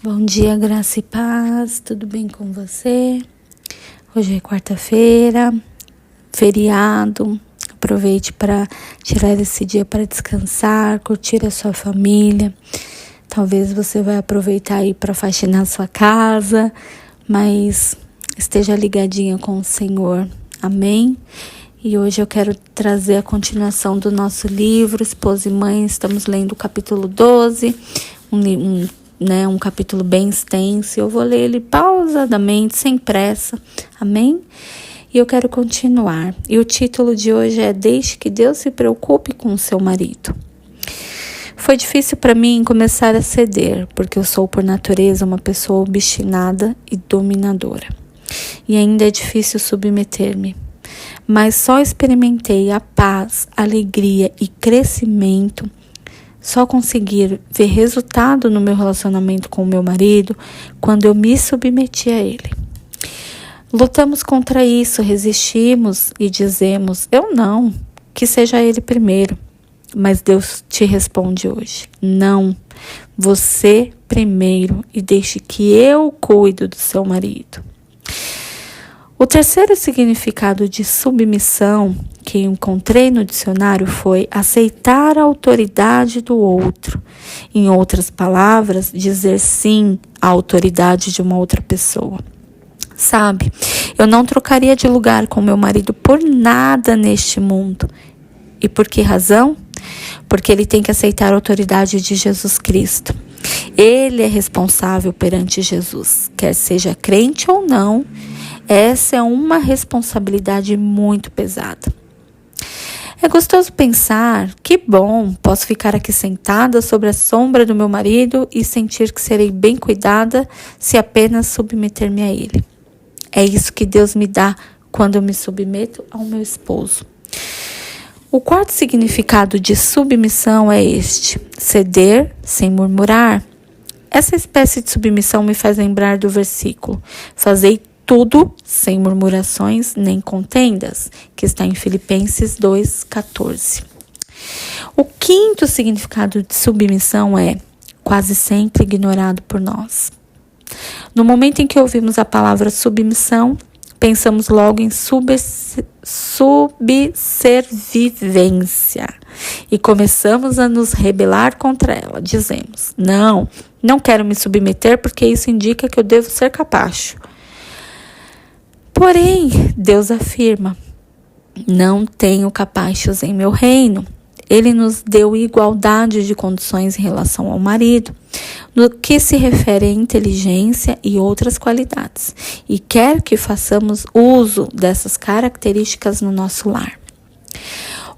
Bom dia, graça e paz, tudo bem com você? Hoje é quarta-feira, feriado, aproveite para tirar esse dia para descansar, curtir a sua família. Talvez você vai aproveitar aí para faxinar a sua casa, mas esteja ligadinha com o Senhor, amém? E hoje eu quero trazer a continuação do nosso livro, Esposa e Mãe. Estamos lendo o capítulo 12, um capítulo bem extenso. Eu vou ler ele pausadamente, sem pressa, amém? E eu quero continuar. E o título de hoje é Deixe que Deus se preocupe com o seu marido. Foi difícil para mim começar a ceder, porque eu sou por natureza uma pessoa obstinada e dominadora. E ainda é difícil submeter-me. Mas só experimentei a paz, alegria e crescimento, só conseguir ver resultado no meu relacionamento com o meu marido quando eu me submeti a ele. Lutamos contra isso, resistimos e dizemos, eu não, que seja ele primeiro. Mas Deus te responde hoje, não, você primeiro e deixe que eu cuido do seu marido. O terceiro significado de submissão que encontrei no dicionário foi aceitar a autoridade do outro. Em outras palavras, dizer sim à autoridade de uma outra pessoa. Sabe, eu não trocaria de lugar com meu marido por nada neste mundo. E por que razão? Porque ele tem que aceitar a autoridade de Jesus Cristo. Ele é responsável perante Jesus, quer seja crente ou não. Essa é uma responsabilidade muito pesada. É gostoso pensar, que bom, posso ficar aqui sentada sobre a sombra do meu marido e sentir que serei bem cuidada se apenas submeter-me a ele. É isso que Deus me dá quando eu me submeto ao meu esposo. O quarto significado de submissão é este, ceder sem murmurar. Essa espécie de submissão me faz lembrar do versículo, fazei tudo sem murmurações nem contendas, que está em Filipenses 2,14. O quinto significado de submissão é quase sempre ignorado por nós. No momento em que ouvimos a palavra submissão, pensamos logo em subserviência e começamos a nos rebelar contra ela. Dizemos, não quero me submeter porque isso indica que eu devo ser capacho. Porém, Deus afirma, não tenho capachos em meu reino. Ele nos deu igualdade de condições em relação ao marido, no que se refere à inteligência e outras qualidades, e quer que façamos uso dessas características no nosso lar.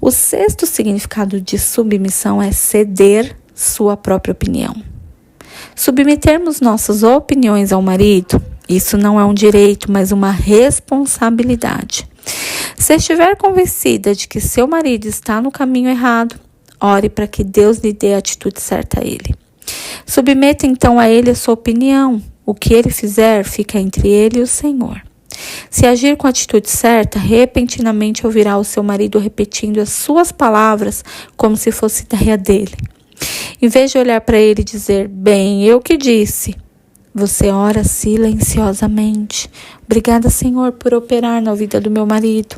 O sexto significado de submissão é ceder sua própria opinião. Submetermos nossas opiniões ao marido, isso não é um direito, mas uma responsabilidade. Se estiver convencida de que seu marido está no caminho errado, ore para que Deus lhe dê a atitude certa a ele. Submeta então a ele a sua opinião. O que ele fizer fica entre ele e o Senhor. Se agir com a atitude certa, repentinamente ouvirá o seu marido repetindo as suas palavras como se fosse ideia dele. Em vez de olhar para ele e dizer, bem, eu que disse, você ora silenciosamente. Obrigada, Senhor, por operar na vida do meu marido.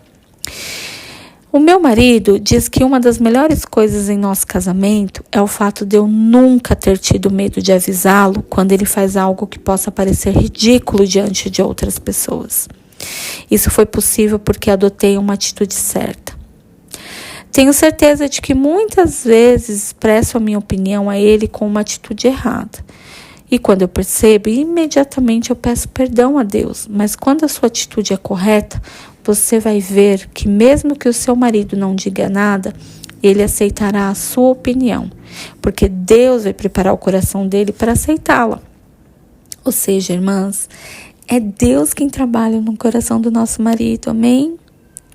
O meu marido diz que uma das melhores coisas em nosso casamento é o fato de eu nunca ter tido medo de avisá-lo quando ele faz algo que possa parecer ridículo diante de outras pessoas. Isso foi possível porque adotei uma atitude certa. Tenho certeza de que muitas vezes expresso a minha opinião a ele com uma atitude errada. E quando eu percebo, imediatamente eu peço perdão a Deus. Mas quando a sua atitude é correta, você vai ver que mesmo que o seu marido não diga nada, ele aceitará a sua opinião. Porque Deus vai preparar o coração dele para aceitá-la. Ou seja, irmãs, é Deus quem trabalha no coração do nosso marido, amém?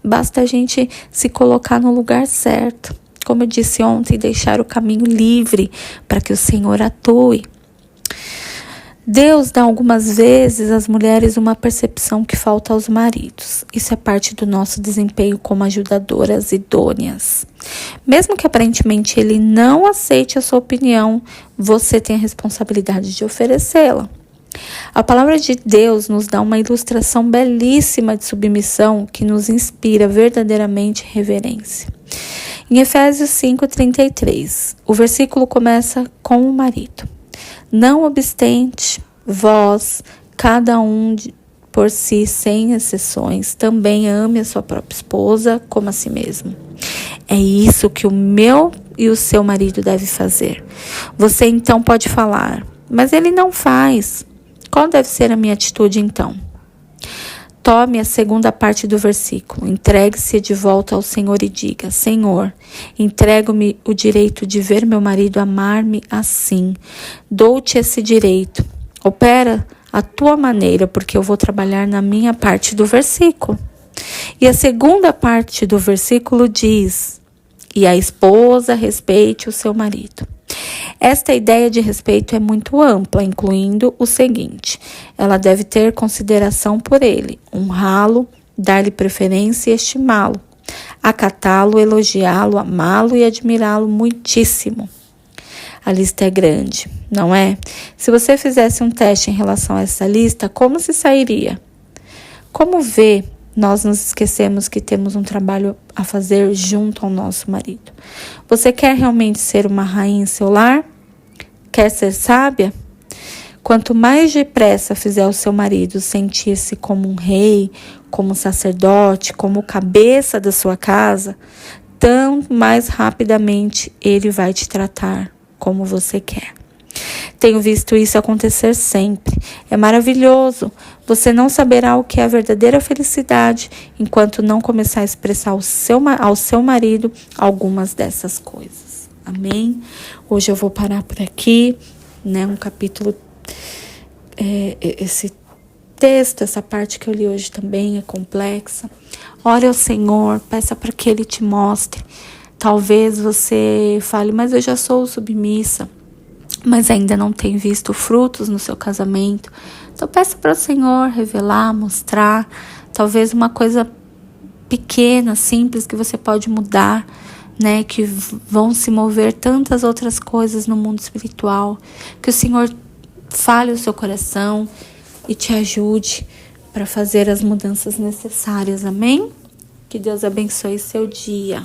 Basta a gente se colocar no lugar certo. Como eu disse ontem, deixar o caminho livre para que o Senhor atue. Deus dá algumas vezes às mulheres uma percepção que falta aos maridos. Isso é parte do nosso desempenho como ajudadoras idôneas. Mesmo que aparentemente ele não aceite a sua opinião, você tem a responsabilidade de oferecê-la. A palavra de Deus nos dá uma ilustração belíssima de submissão que nos inspira verdadeiramente reverência. Em Efésios 5:33, o versículo começa com o marido. Não obstante, vós, cada um por si, sem exceções, também ame a sua própria esposa como a si mesmo. É isso que o meu e o seu marido deve fazer. Você então pode falar, mas ele não faz. Qual deve ser a minha atitude então? Tome a segunda parte do versículo, entregue-se de volta ao Senhor e diga: Senhor, entrego-me o direito de ver meu marido amar-me assim. Dou-te esse direito. Opera a tua maneira, porque eu vou trabalhar na minha parte do versículo. E a segunda parte do versículo diz: e a esposa respeite o seu marido. Esta ideia de respeito é muito ampla, incluindo o seguinte: ela deve ter consideração por ele, honrá-lo, dar-lhe preferência e estimá-lo, acatá-lo, elogiá-lo, amá-lo e admirá-lo muitíssimo. A lista é grande, não é? Se você fizesse um teste em relação a essa lista, como se sairia? Como vê, nós nos esquecemos que temos um trabalho a fazer junto ao nosso marido. Você quer realmente ser uma rainha em seu lar? Quer ser sábia? Quanto mais depressa fizer o seu marido sentir-se como um rei, como um sacerdote, como cabeça da sua casa, tão mais rapidamente ele vai te tratar como você quer. Tenho visto isso acontecer sempre. É maravilhoso. Você não saberá o que é a verdadeira felicidade enquanto não começar a expressar ao seu marido algumas dessas coisas. Amém? Hoje eu vou parar por aqui, né? Um capítulo, esse texto, essa parte que eu li hoje também é complexa. Ore ao Senhor, peça para que Ele te mostre. Talvez você fale, mas eu já sou submissa, mas ainda não tem visto frutos no seu casamento. Então peça para o Senhor revelar, mostrar, talvez uma coisa pequena, simples, que você pode mudar, né? Que vão se mover tantas outras coisas no mundo espiritual. Que o Senhor fale o seu coração e te ajude para fazer as mudanças necessárias. Amém? Que Deus abençoe seu dia.